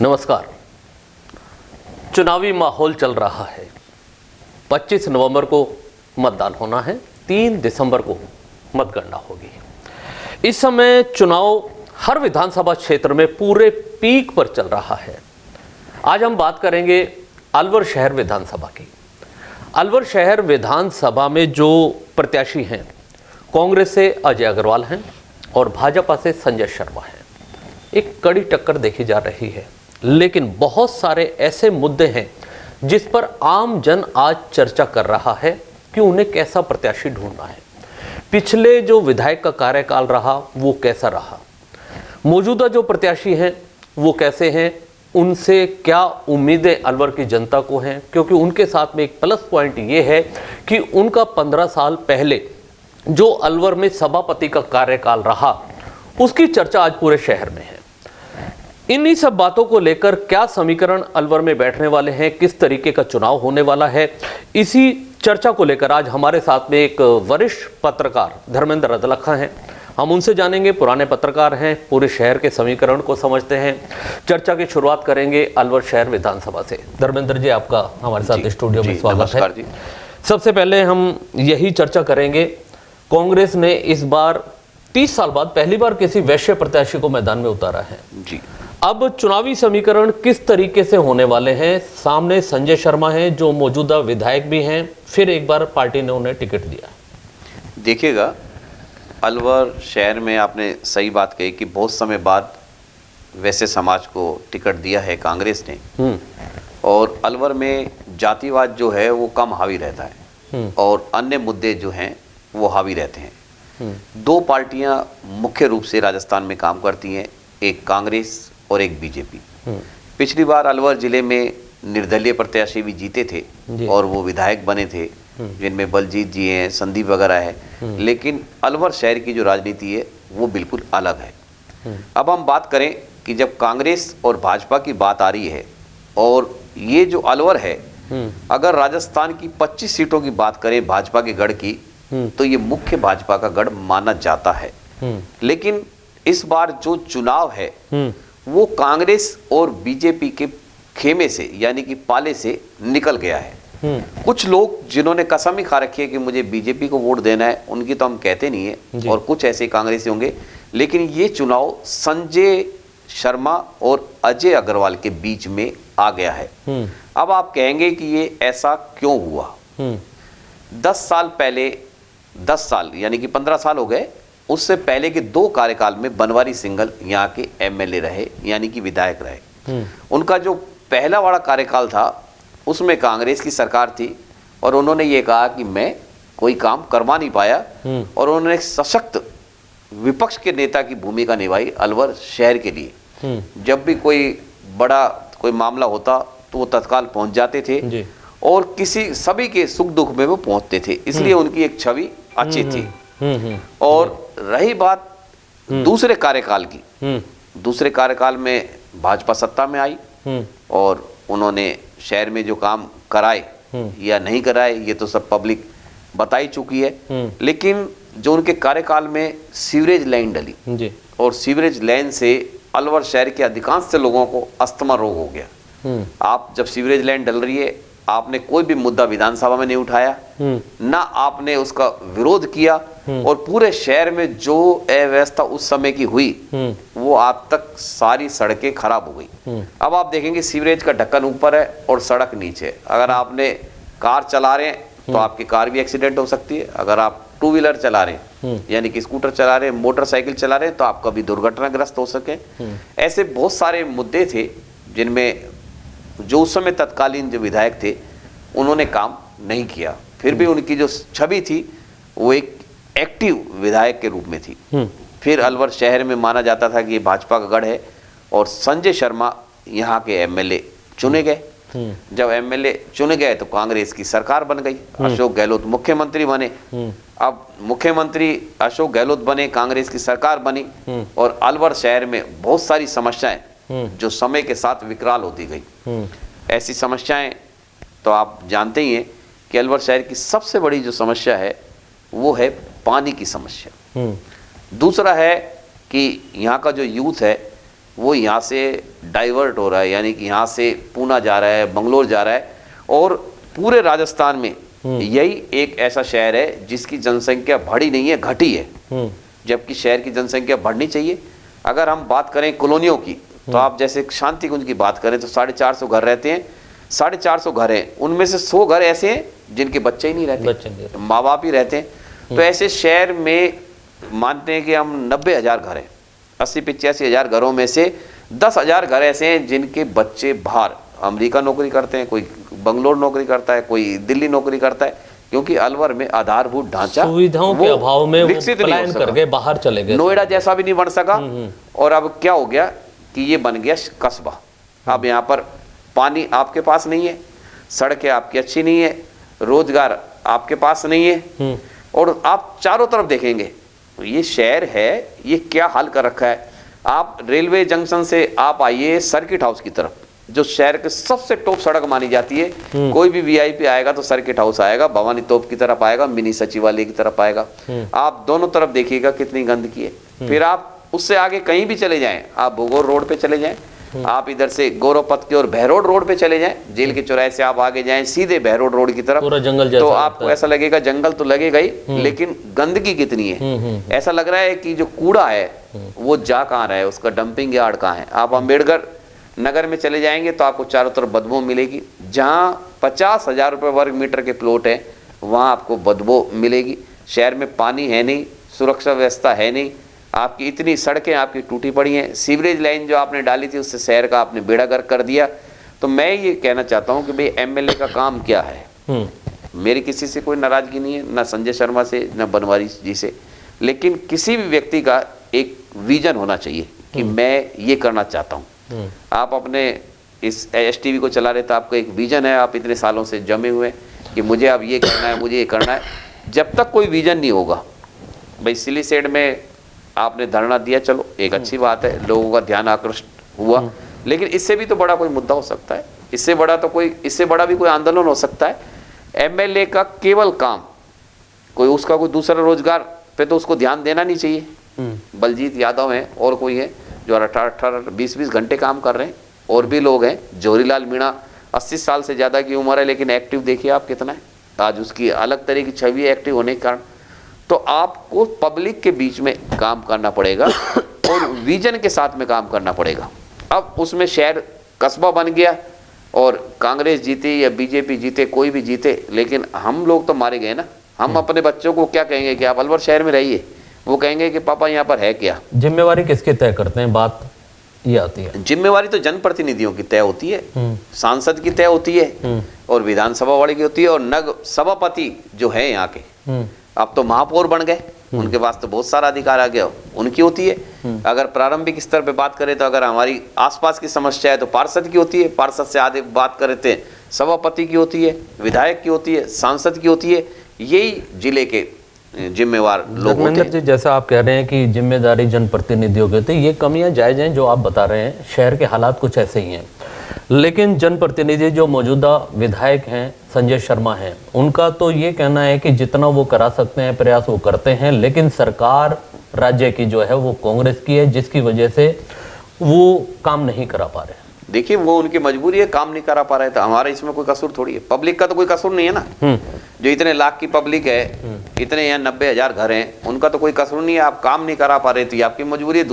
नमस्कार। चुनावी माहौल चल रहा है। 25 नवंबर को मतदान होना है, 3 दिसंबर को मतगणना होगी। इस समय चुनाव हर विधानसभा क्षेत्र में पूरे पीक पर चल रहा है। आज हम बात करेंगे अलवर शहर विधानसभा की। अलवर शहर विधानसभा में जो प्रत्याशी हैं, कांग्रेस से अजय अग्रवाल हैं और भाजपा से संजय शर्मा हैं। एक कड़ी टक्कर देखी जा रही है, लेकिन बहुत सारे ऐसे मुद्दे हैं जिस पर आम जन आज चर्चा कर रहा है कि उन्हें कैसा प्रत्याशी ढूंढना है। पिछले जो विधायक का कार्यकाल रहा वो कैसा रहा, मौजूदा जो प्रत्याशी हैं वो कैसे हैं, उनसे क्या उम्मीदें अलवर की जनता को हैं, क्योंकि उनके साथ में एक प्लस पॉइंट ये है कि उनका 15 साल पहले जो अलवर में सभापति का कार्यकाल रहा उसकी चर्चा आज पूरे शहर में है। इन्हीं सब बातों को लेकर क्या समीकरण अलवर में बैठने वाले हैं, किस तरीके का चुनाव होने वाला है, इसी चर्चा को लेकर आज हमारे साथ में एक वरिष्ठ पत्रकार धर्मेंद्र अदलखा हैं। हम उनसे जानेंगे, पुराने पत्रकार हैं, पूरे शहर के समीकरण को समझते हैं। चर्चा की शुरुआत करेंगे अलवर शहर विधानसभा से। धर्मेंद्र जी, आपका हमारे साथ स्टूडियो में स्वागत है। सबसे पहले हम यही चर्चा करेंगे, कांग्रेस ने इस बार 30 साल बाद पहली बार किसी वैश्य प्रत्याशी को मैदान में उतारा है जी। अब चुनावी समीकरण किस तरीके से होने वाले हैं? सामने संजय शर्मा हैं जो मौजूदा विधायक भी हैं, फिर एक बार पार्टी ने उन्हें टिकट दिया। देखिएगा, अलवर शहर में आपने सही बात कही कि बहुत समय बाद वैसे समाज को टिकट दिया है कांग्रेस ने, और अलवर में जातिवाद जो है वो कम हावी रहता है और अन्य मुद्दे जो हैं वो हावी रहते हैं। दो पार्टियां मुख्य रूप से राजस्थान में काम करती हैं, एक कांग्रेस और एक बीजेपी। पिछली बार अलवर जिले में निर्दलीय प्रत्याशी भी जीते थे और वो विधायक बने थे, जिनमें बलजीत जी हैं, संदीप वगैरह है। लेकिन अलवर शहर की जो राजनीति है वो बिल्कुल अलग है। अब हम बात करें कि जब कांग्रेस और भाजपा की बात आ रही है, और ये जो अलवर है, अगर राजस्थान की 25 सीटों की बात करें भाजपा के गढ़ की, तो ये मुख्य भाजपा का गढ़ माना जाता है। लेकिन इस बार जो चुनाव है वो कांग्रेस और बीजेपी के खेमे से, यानी कि पाले से निकल गया है। कुछ लोग जिन्होंने कसम ही खा रखी है कि मुझे बीजेपी को वोट देना है, उनकी तो हम कहते नहीं है, और कुछ ऐसे कांग्रेसी होंगे। लेकिन ये चुनाव संजय शर्मा और अजय अग्रवाल के बीच में आ गया है। अब आप कहेंगे कि ये ऐसा क्यों हुआ? 10 साल पहले, 10 साल यानी कि 15 साल हो गए, उससे पहले के 2 कार्यकाल में बनवारी सिंघल यहाँ के एमएलए रहे, यानी कि विधायक रहे। उनका जो पहला वाला कार्यकाल था उसमें कांग्रेस की सरकार थी, और उन्होंने ये कहा कि मैं कोई काम करवा नहीं पाया, और उन्होंने एक सशक्त विपक्ष के नेता की भूमिका निभाई अलवर शहर के लिए। जब भी कोई बड़ा कोई मामला होता तो वो तत्काल पहुंच जाते थे और सभी के सुख दुख में वो पहुंचते थे, इसलिए उनकी एक छवि अच्छी थी। और रही बात दूसरे कार्यकाल की, दूसरे कार्यकाल में भाजपा सत्ता में आई और उन्होंने शहर में जो काम कराए या नहीं कराए ये तो सब पब्लिक बता ही चुकी है। लेकिन जो उनके कार्यकाल में सीवरेज लाइन डली, और सीवरेज लाइन से अलवर शहर के अधिकांश से लोगों को अस्थमा रोग हो गया। आप जब सीवरेज लाइन डल रही है, आपने कोई भी मुद्दा विधानसभा में नहीं उठाया, ना आपने उसका विरोध किया, और पूरे शहर में जो अव्यवस्था उस समय की हुई वो आज तक सारी सड़कें खराब हो गई। अब आप देखेंगे सीवरेज का ढक्कन ऊपर है और सड़क नीचे। अगर आपने कार चला रहे हैं तो आपकी कार भी एक्सीडेंट हो सकती है। अगर आप 2 व्हीलर चला रहे हैं, यानी कि स्कूटर चला रहे हैं, मोटरसाइकिल चला रहे हैं, तो आप कभी दुर्घटनाग्रस्त हो सके। ऐसे बहुत सारे मुद्दे थे जिनमें जो उस समय तत्कालीन जो विधायक थे उन्होंने काम नहीं किया। फिर भी उनकी जो छवि थी वो एक एक्टिव विधायक के रूप में थी। फिर अलवर शहर में माना जाता था कि ये भाजपा का गढ़ है, और संजय शर्मा यहाँ के एमएलए चुने गए। जब एमएलए चुने गए तो कांग्रेस की सरकार बन गई, अशोक गहलोत मुख्यमंत्री बने। अब मुख्यमंत्री अशोक गहलोत बने, कांग्रेस की सरकार बनी, और अलवर शहर में बहुत सारी समस्याएं जो समय के साथ विकराल होती गई। ऐसी समस्याएं तो आप जानते ही हैं कि अलवर शहर की सबसे बड़ी जो समस्या है वो है पानी की समस्या। दूसरा है कि यहाँ का जो यूथ है वो यहाँ से डाइवर्ट हो रहा है, यानी कि यहाँ से पूना जा रहा है, बंगलोर जा रहा है। और पूरे राजस्थान में यही एक ऐसा शहर है जिसकी जनसंख्या बढ़ी नहीं है, घटी है, जबकि शहर की जनसंख्या बढ़नी चाहिए। अगर हम बात करें कॉलोनियों की, तो आप जैसे शांति कुंज की बात करें तो 450 घर रहते हैं। 450 घर हैं, उनमें से 100 घर ऐसे हैं जिनके बच्चे ही नहीं रहते, माँ बाप ही रहते हैं। तो ऐसे शहर में मानते हैं कि हम 90,000 घर हैं, 80-85 हज़ार घरों में से 10,000 घर ऐसे हैं जिनके बच्चे बाहर अमेरिका नौकरी करते हैं, कोई बंगलोर नौकरी करता है, कोई दिल्ली नौकरी करता है, क्योंकि अलवर में आधारभूत ढांचा सुविधाओं के अभाव में विकसित नहीं हो करके बाहर चले गए, नोएडा जैसा भी नहीं बन सका। और अब क्या हो गया कि ये बन गया कस्बा। अब यहाँ पर पानी आपके पास नहीं है, सड़कें आपकी अच्छी नहीं है, रोजगार आपके पास नहीं है, और आप चारों तरफ देखेंगे ये शहर है, ये क्या हाल कर रखा है। आप रेलवे जंक्शन से आप आइए सर्किट हाउस की तरफ, जो शहर के सबसे टॉप सड़क मानी जाती है। कोई भी वीआईपी आएगा तो सर्किट हाउस आएगा, भवानी तोप की तरफ आएगा, मिनी सचिवालय की तरफ आएगा। आप दोनों तरफ देखिएगा कितनी गंदगी है। फिर आप उससे आगे कहीं भी चले जाएं, आप भोगोर रोड पे चले जाएं, आप इधर से गौरव पथ की और बहरोड रोड पे चले जाएं, जेल के चौराहे से आप आगे जाएं सीधे बहरोड रोड की तरफ, पूरा जंगल जैसा तो आपको ऐसा लगेगा जंगल तो लगेगा ही, लेकिन गंदगी कितनी है। ऐसा लग रहा है कि जो कूड़ा है वो जा कहाँ रहा है, उसका डंपिंग यार्ड कहाँ है। आप अम्बेडकर नगर में चले जाएंगे तो आपको चारों तरफ बदबू मिलेगी। जहाँ 50,000 रुपये वर्ग मीटर के प्लॉट है वहाँ आपको बदबू मिलेगी। शहर में पानी है नहीं, सुरक्षा व्यवस्था है नहीं, आपकी इतनी सड़कें आपकी टूटी पड़ी हैं, सीवरेज लाइन जो आपने डाली थी उससे शहर का आपने बेड़ा गर्क कर दिया। तो मैं ये कहना चाहता हूँ कि भाई एमएलए का काम क्या है। मेरी किसी से कोई नाराजगी नहीं है, ना संजय शर्मा से, ना बनवारी जी से, लेकिन किसी भी व्यक्ति का एक विजन होना चाहिए कि मैं ये करना चाहता हूँ। आप अपने इस एसटीवी को चला रहे तो आपका एक विजन है, आप इतने सालों से जमे हुए कि मुझे अब ये करना है, मुझे ये करना है। जब तक कोई विजन नहीं होगा, भाई सिली सेड में आपने धरना दिया, चलो एक अच्छी बात है, लोगों का ध्यान आकृष्ट हुआ, लेकिन इससे भी तो बड़ा कोई मुद्दा हो सकता है, इससे बड़ा भी कोई आंदोलन हो सकता है। एमएलए का केवल काम, कोई उसका कोई दूसरा रोजगार पे तो उसको ध्यान देना नहीं चाहिए। बलजीत यादव हैं और कोई है जो 18-18, 20-20 घंटे काम कर रहे हैं, और भी लोग हैं। जौहरीलाल मीणा 80 साल से ज़्यादा की उम्र है, लेकिन एक्टिव देखिए आप कितना है, आज उसकी अलग तरह की छवि है एक्टिव होने के कारण। तो आपको पब्लिक के बीच में काम करना पड़ेगा और विजन के साथ में काम करना पड़ेगा। अब उसमें शहर कस्बा बन गया और कांग्रेस जीते या बीजेपी जीते, कोई भी जीते, लेकिन हम लोग तो मारे गए ना। हम अपने बच्चों को क्या कहेंगे कि आप अलवर शहर में रहिए, वो कहेंगे कि पापा यहाँ पर है क्या। जिम्मेवारी किसकी तय करते हैं, बात ये आती है। जिम्मेवारी तो जनप्रतिनिधियों की तय होती है, सांसद की तय होती है, और विधानसभा वाले की होती है, और नगर सभापति जो है यहाँ के, अब तो महापौर बन गए, उनके पास तो बहुत सारा अधिकार आ गया, उनकी होती है। अगर प्रारंभिक स्तर पे बात करें तो अगर हमारी आसपास की समस्या है तो पार्षद की होती है, पार्षद से आगे बात करें तो सभापति की होती है, विधायक की होती है, सांसद की होती है। यही जिले के जिम्मेवार लोग होते हैं। जी, जैसा आप कह रहे हैं कि जिम्मेदारी जनप्रतिनिधियों की होती है, ये कमियां जायज़ हैं जो आप बता रहे हैं, शहर के हालात कुछ ऐसे ही हैं, लेकिन जनप्रतिनिधि जो मौजूदा विधायक हैं संजय शर्मा हैं, उनका तो ये कहना है कि जितना वो करा सकते हैं प्रयास वो करते हैं, लेकिन सरकार राज्य की जो है वो कांग्रेस की है, जिसकी वजह से वो काम नहीं करा पा रहे। देखिए वो उनकी मजबूरी है, काम नहीं करा पा रहे, तो हमारा इसमें कोई कसूर थोड़ी है। पब्लिक का तो कोई कसूर नहीं है ना, जो इतने लाख की पब्लिक है, इतने यहाँ 90,000 घर हैं, उनका तो कोई कसूर नहीं है। आप काम नहीं करा पा रहे तो ये आपकी मजबूरी है।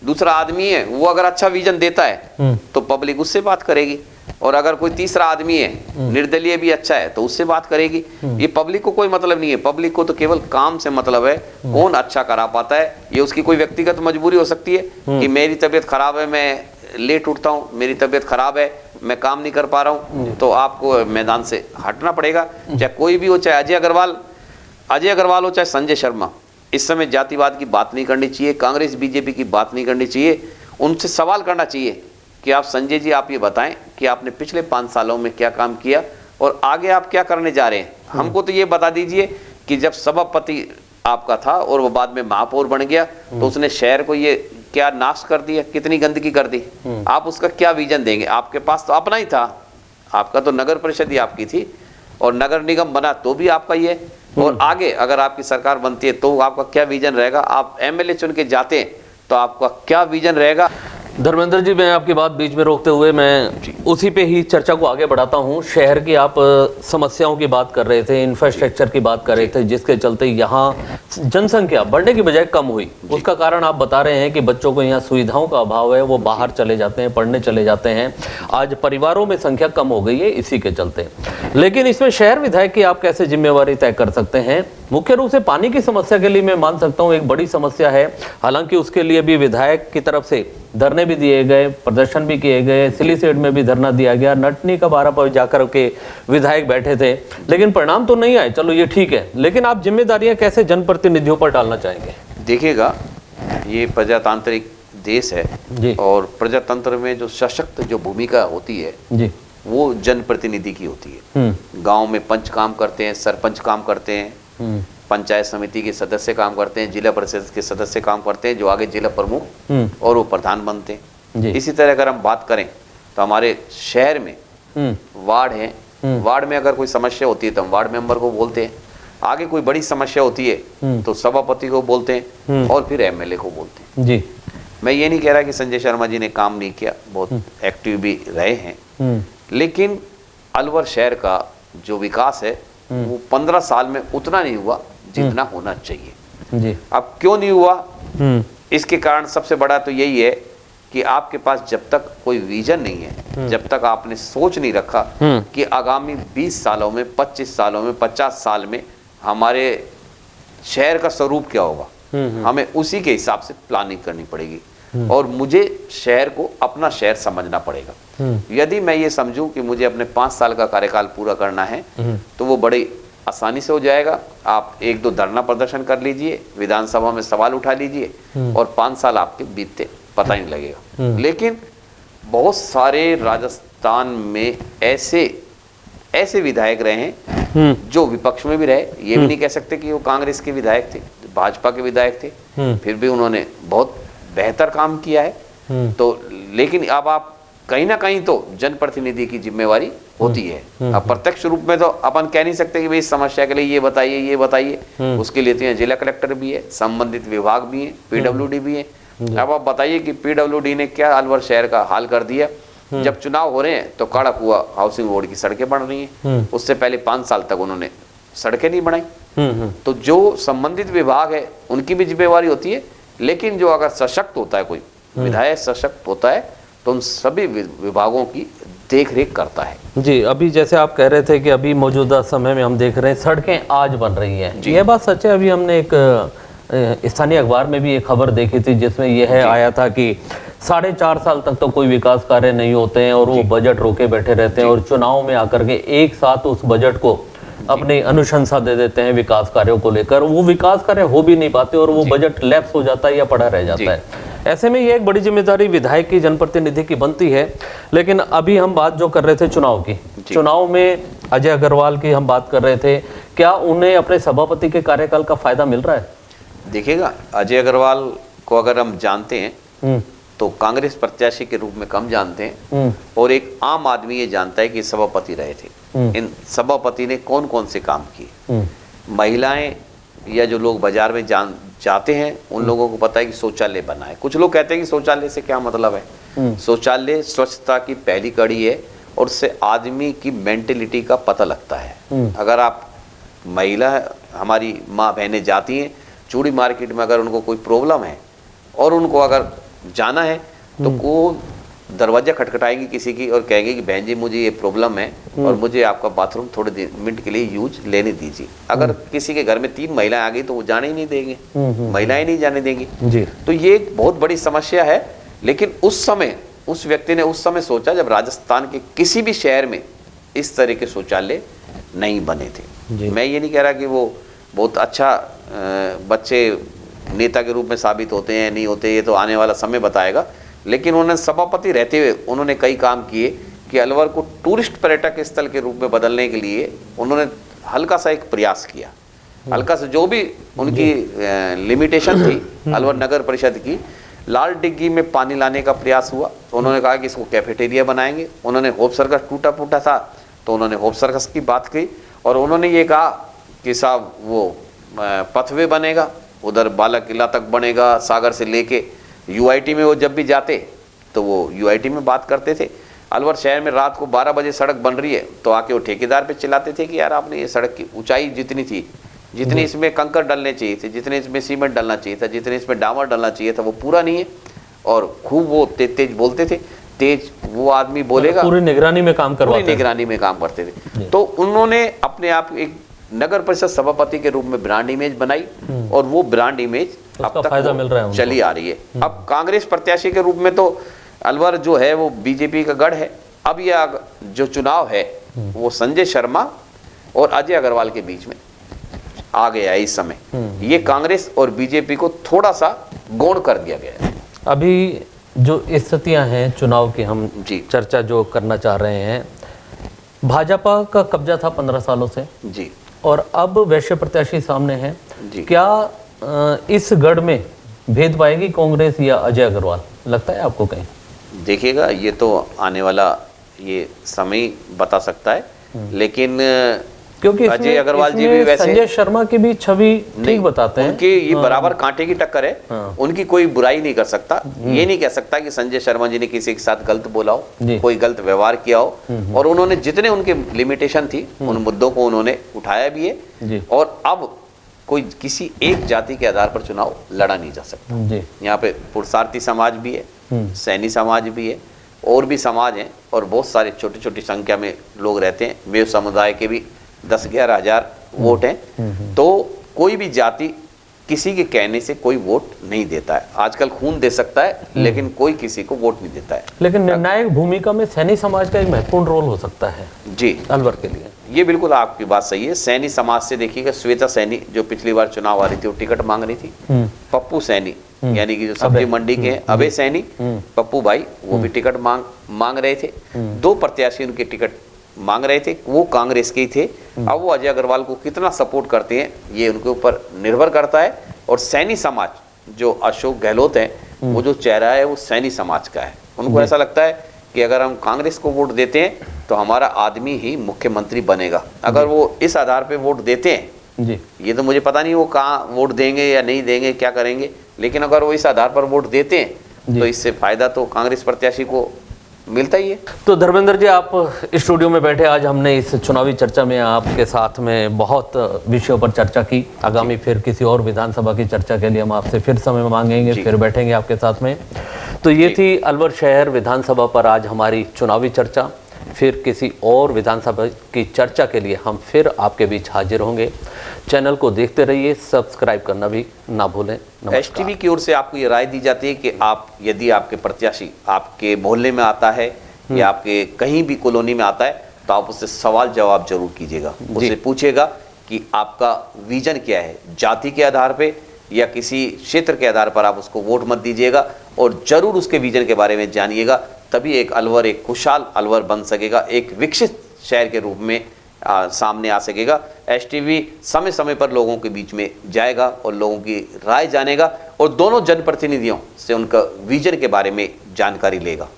दूसरा आदमी है, वो अगर अच्छा विजन देता है तो पब्लिक उससे बात करेगी, और अगर कोई तीसरा आदमी है निर्दलीय भी अच्छा है तो उससे बात करेगी। ये पब्लिक को कोई मतलब नहीं है, पब्लिक को तो केवल काम से मतलब है, कौन अच्छा करा पाता है। ये उसकी कोई व्यक्तिगत मजबूरी हो सकती है कि मेरी तबीयत खराब है, मैं लेट उठता हूँ, मेरी तबीयत खराब है, मैं काम नहीं कर पा रहा हूँ, तो आपको मैदान से हटना पड़ेगा। चाहे कोई भी हो, चाहे अजय अग्रवाल हो, चाहे संजय शर्मा। इस समय जातिवाद की बात नहीं करनी चाहिए, कांग्रेस बीजेपी की बात नहीं करनी चाहिए, उनसे सवाल करना चाहिए कि आप संजय जी आप ये बताएं कि आपने पिछले 5 सालों में क्या काम किया और आगे आप क्या करने जा रहे हैं। हमको तो ये बता दीजिए कि जब सभापति आपका था और वो बाद में महापौर बन गया तो उसने शहर को ये क्या नाश कर दिया, कितनी गंदगी कर दी, आप उसका क्या विजन देंगे। आपके पास तो अपना ही था, आपका तो नगर परिषद ही आपकी थी, और नगर निगम बना तो भी आपका ही है, और आगे अगर आपकी सरकार बनती है तो आपका क्या विजन रहेगा। आप एमएलए चुन के जाते हैं तो आपका क्या विजन रहेगा। धर्मेंद्र जी, मैं आपकी बात बीच में रोकते हुए मैं उसी पे ही चर्चा को आगे बढ़ाता हूँ। शहर की आप समस्याओं की बात कर रहे थे, इंफ्रास्ट्रक्चर की बात कर रहे थे, जिसके चलते यहाँ जनसंख्या बढ़ने की बजाय कम हुई। उसका कारण आप बता रहे हैं कि बच्चों को यहाँ सुविधाओं का अभाव है, वो बाहर चले जाते हैं, पढ़ने चले जाते हैं। आज परिवारों में संख्या कम हो गई है इसी के चलते। लेकिन इसमें शहर विधायक की आप कैसे जिम्मेवारी तय कर सकते हैं? मुख्य रूप से पानी की समस्या के लिए मैं मान सकता हूँ एक बड़ी समस्या है। हालांकि उसके लिए भी विधायक की तरफ से धरने भी दिए गए, प्रदर्शन भी किए गए, सिलीसेड में भी धरना दिया गया, नटनी का 12 पर जाकर के विधायक बैठे थे, लेकिन परिणाम तो नहीं आए। चलो ये ठीक है, लेकिन आप जिम्मेदारियां कैसे जनप्रतिनिधियों पर डालना चाहेंगे? देखिएगा, ये प्रजातांत्रिक देश है जी। और प्रजातंत्र में जो सशक्त जो भूमिका होती है जी, वो जनप्रतिनिधि की होती है। गांव में पंच काम करते हैं, सरपंच काम करते हैं, पंचायत समिति के सदस्य काम करते हैं, जिला परिषद के सदस्य काम करते हैं, जो आगे जिला प्रमुख और वो प्रधान बनते हैं। इसी तरह अगर हम बात करें तो हमारे शहर में वार्ड है, वार्ड में अगर कोई समस्या होती है तो हम वार्ड मेंबर को बोलते हैं, आगे कोई बड़ी समस्या होती है तो सभापति को बोलते हैं और फिर एमएलए को बोलते हैं। जी। मैं ये नहीं कह रहा कि संजय शर्मा जी ने काम नहीं किया, बहुत एक्टिव भी रहे हैं, लेकिन अलवर शहर का जो विकास है वो 15 साल में उतना नहीं हुआ जितना होना चाहिए। जी। अब क्यों नहीं हुआ? इसके कारण सबसे बड़ा तो यही है कि आपके पास जब तक कोई विजन नहीं है, जब तक आपने सोच नहीं रखा कि आगामी 20 सालों में, 25 सालों में, 50 साल में हमारे शहर का स्वरूप क्या होगा, हमें उसी के हिसाब से प्लानिंग करनी पड़ेगी। और मुझे शहर को अपना शहर समझना पड़ेगा। यदि मैं ये समझूं कि मुझे अपने 5 साल का कार्यकाल पूरा करना है तो वो बड़ी आसानी से हो जाएगा। आप 1-2 धरना प्रदर्शन कर लीजिए, विधानसभा में सवाल उठा लीजिए और 5 साल आपके बीतते पता ही नहीं लगेगा। लेकिन बहुत सारे राजस्थान में ऐसे विधायक रहे हैं जो विपक्ष में भी रहे, ये भी नहीं कह सकते कि वो कांग्रेस के विधायक थे, भाजपा के विधायक थे, फिर भी उन्होंने बहुत बेहतर काम किया है। तो लेकिन अब आप कहीं ना कहीं तो जनप्रतिनिधि की जिम्मेवारी होती है। अब प्रत्यक्ष रूप में तो अपन कह नहीं सकते कि भाई इस समस्या के लिए ये बताइए, उसके लिए तो जिला कलेक्टर भी है, संबंधित विभाग भी है, पीडब्ल्यूडी भी है। अब आप बताइए कि पीडब्ल्यूडी ने क्या अलवर शहर का हाल कर दिया। जब चुनाव हो रहे हैं तो काड़ा कुआ हाउसिंग बोर्ड की सड़कें बन रही हैं, उससे पहले 5 साल तक उन्होंने सड़कें नहीं बनाई। तो जो संबंधित विभाग है उनकी भी जिम्मेवारी होती है, लेकिन जो अगर सशक्त होता है, कोई विधायक सशक्त होता है तो उन सभी विभागों की देख रेख करता है। जी। अभी जैसे आप कह रहे थे कि अभी मौजूदा समय में हम देख रहे हैं सड़कें आज बन रही हैं, यह बात सच है। अभी हमने एक स्थानीय अखबार में भी एक खबर देखी थी जिसमें यह आया था कि 4.5 साल तक तो कोई विकास कार्य नहीं होते हैं और वो बजट रोके बैठे रहते हैं और चुनाव में आकर के एक साथ उस बजट को अपनी अनुशंसा दे देते हैं विकास कार्यों को लेकर। वो विकास कार्य हो भी नहीं पाते और वो बजट लैप्स हो जाता है या पड़ा रह जाता है। ऐसे में ये एक बड़ी जिम्मेदारी विधायक की, जनप्रतिनिधि की बनती है। लेकिन अभी हम बात जो कर रहे थे चुनाव की, चुनाव में अजय अग्रवाल की हम बात कर रहे थे, क्या उन्हें अपने सभापति के कार्यकाल का फायदा मिल रहा है? देखिएगा, अजय अग्रवाल को अगर हम जानते हैं तो कांग्रेस प्रत्याशी के रूप में कम जानते हैं और एक आम आदमी ये जानता है कि सभापति रहे थे। इन सभापति ने कौन कौन से काम किए, महिलाएं या जो लोग बाजार में जाते हैं उन लोगों को पता है कि शौचालय बना है। कुछ लोग कहते हैं कि शौचालय से क्या मतलब है। शौचालय स्वच्छता की पहली कड़ी है और उससे आदमी की मेंटेलिटी का पता लगता है। अगर आप महिला, हमारी माँ बहनें जाती हैं चूड़ी मार्केट में, अगर उनको कोई प्रॉब्लम है और उनको अगर जाना है तो वो दरवाजा खटखटाएंगी किसी की और कहेंगे कि बहन जी मुझे ये प्रॉब्लम है और मुझे आपका बाथरूम थोड़े मिनट के लिए यूज लेने दीजिए। अगर किसी के घर में 3 महिलाएं आ गई तो वो जाने ही नहीं देंगे, महिलाएं नहीं जाने देंगी जी। तो ये एक बहुत बड़ी समस्या है। लेकिन उस समय उस व्यक्ति ने उस समय सोचा जब राजस्थान के किसी भी शहर में इस तरह के शौचालय नहीं बने थे। मैं ये नहीं कह रहा कि वो बहुत अच्छा बच्चे नेता के रूप में साबित होते हैं नहीं होते, ये तो आने वाला समय बताएगा। लेकिन उन्होंने सभापति रहते हुए उन्होंने कई काम किए कि अलवर को टूरिस्ट पर्यटक स्थल के रूप में बदलने के लिए उन्होंने हल्का सा एक प्रयास किया। हल्का सा जो भी उनकी लिमिटेशन थी अलवर नगर परिषद की, लाल डिग्गी में पानी लाने का प्रयास हुआ तो उन्होंने कहा कि इसको कैफेटेरिया बनाएंगे। उन्होंने होप सर्कस टूटा फूटा था तो उन्होंने होप सर्कस की बात की और उन्होंने ये कहा कि साहब वो पथवे बनेगा, उधर बाला किला तक बनेगा, सागर से लेके यूआईटी में वो जब भी जाते तो वो यूआईटी में बात करते थे। अलवर शहर में रात को 12 बजे सड़क बन रही है तो आके वो ठेकेदार पे चिल्लाते थे कि यार आपने ये सड़क की ऊंचाई जितनी थी, जितनी इसमें कंकर डलने चाहिए थे, जितने इसमें सीमेंट डलना चाहिए था, जितने इसमें डामर डलना चाहिए था, वो पूरा नहीं है। और खूब वो तेज बोलते थे। तेज वो आदमी बोलेगा, पूरी निगरानी में काम करवाते थे, पूरी निगरानी में काम करते थे। तो उन्होंने अपने आप एक नगर परिषद सभापति के रूप में ब्रांड इमेज बनाई और वो ब्रांड इमेज अब तक फायदा मिल रहा है उनको, चली आ रही है। अब कांग्रेस प्रत्याशी के रूप में तो अलवर जो है वो बीजेपी का गढ़ है। अब यह जो चुनाव है वो संजय शर्मा और अजय अग्रवाल के बीच में आ गया है इस समय। ये कांग्रेस और बीजेपी को थोड़ा सा गौण कर दिया गया है। अभी जो स्थितियां हैं चुनाव की, हम चर्चा जो करना चाह रहे हैं, भाजपा का कब्जा था 15 सालों से जी, और अब वैश्य प्रत्याशी सामने हैं जी। क्या इस गढ़ में भेद पाएगी कांग्रेस या अजय अग्रवाल, लगता है आपको कहीं? देखिएगा, ये तो आने वाला ये समय बता सकता है, लेकिन क्योंकि अजय अग्रवाल जी भी वैसे संजय शर्मा की भी छवि ठीक बताते हैं। उनकी ये बराबर कांटे की टक्कर है। उनकी कोई बुराई नहीं कर सकता। ये नहीं कह सकता कि संजय शर्मा जी ने किसी के साथ गलत बोला हो, कोई गलत व्यवहार किया हो, और उन्होंने जितने उनके लिमिटेशन थी उन मुद्दों को उन्होंने उठाया भी है। और अब कोई किसी एक जाति के आधार पर चुनाव लड़ा नहीं जा सकता। यहाँ पे पुरुषार्थी समाज भी है, सैनी समाज भी है, और भी समाज हैं, और बहुत सारे छोटी छोटी संख्या में लोग रहते हैं। मेव समुदाय के भी 10-11 हजार वोट हैं। तो कोई भी जाति किसी के कहने से कोई वोट नहीं देता है। आजकल खून दे सकता है लेकिन कोई किसी को वोट नहीं देता है। लेकिन निर्णायक भूमिका में सैनी समाज का एक महत्वपूर्ण रोल हो सकता है जी अलवर के लिए। ये बिल्कुल आपकी बात सही है। सैनी समाज से देखिएगा, श्वेता सैनी जो पिछली बार चुनाव आ रही थी वो टिकट मांग रही थी। पप्पू सैनी यानी कि जो सब्जी मंडी के हैं, अभय सैनी, पप्पू भाई, वो भी टिकट मांग रहे थे। 2 प्रत्याशी उनके टिकट मांग रहे थे, वो कांग्रेस के ही थे। अब वो अजय अग्रवाल को कितना सपोर्ट करते हैं ये उनके ऊपर निर्भर करता है। और सैनी समाज जो अशोक गहलोत है, वो जो चेहरा है वो सैनी समाज का है। उनको ऐसा लगता है कि अगर हम कांग्रेस को वोट देते हैं तो हमारा आदमी ही मुख्यमंत्री बनेगा। अगर वो इस आधार पे वोट देते हैं जी, ये तो मुझे पता नहीं वो कहाँ वोट देंगे या नहीं देंगे, क्या करेंगे, लेकिन अगर वो इस आधार पर वोट देते हैं तो इससे फायदा तो कांग्रेस प्रत्याशी को मिलता ही है। तो धर्मेंद्र जी, आप स्टूडियो में बैठे, आज हमने इस चुनावी चर्चा में आपके साथ में बहुत विषयों पर चर्चा की। आगामी फिर किसी और विधानसभा की चर्चा के लिए हम आपसे फिर समय मांगेंगे, फिर बैठेंगे आपके साथ में। तो ये थी अलवर शहर विधानसभा पर आज हमारी चुनावी चर्चा। फिर किसी और विधानसभा की चर्चा के लिए हम फिर आपके बीच हाजिर होंगे। चैनल को देखते रहिए, सब्सक्राइब करना भी ना भूलें। एसटीवी की ओर से आपको ये राय दी जाती है कि आप, यदि आपके प्रत्याशी आपके मोहल्ले में आता है या आपके कहीं भी कॉलोनी में आता है, तो आप उससे सवाल जवाब जरूर कीजिएगा। उससे पूछेगा कि आपका विजन क्या है, जाति के आधार पे या किसी क्षेत्र के आधार पर आप उसको वोट मत दीजिएगा, और जरूर उसके विजन के बारे में जानिएगा। तभी एक अलवर, एक खुशहाल अलवर बन सकेगा, एक विकसित शहर के रूप में सामने आ सकेगा। एसटीवी समय समय पर लोगों के बीच में जाएगा और लोगों की राय जानेगा, और दोनों जनप्रतिनिधियों से उनका विजन के बारे में जानकारी लेगा।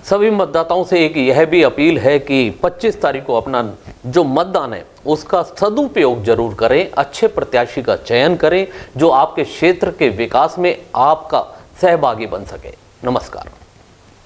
सभी मतदाताओं से एक यह भी अपील है कि 25 तारीख को अपना जो मतदान है उसका सदुपयोग जरूर करें। अच्छे प्रत्याशी का चयन करें जो आपके क्षेत्र के विकास में आपका सहभागी बन सके। नमस्कार।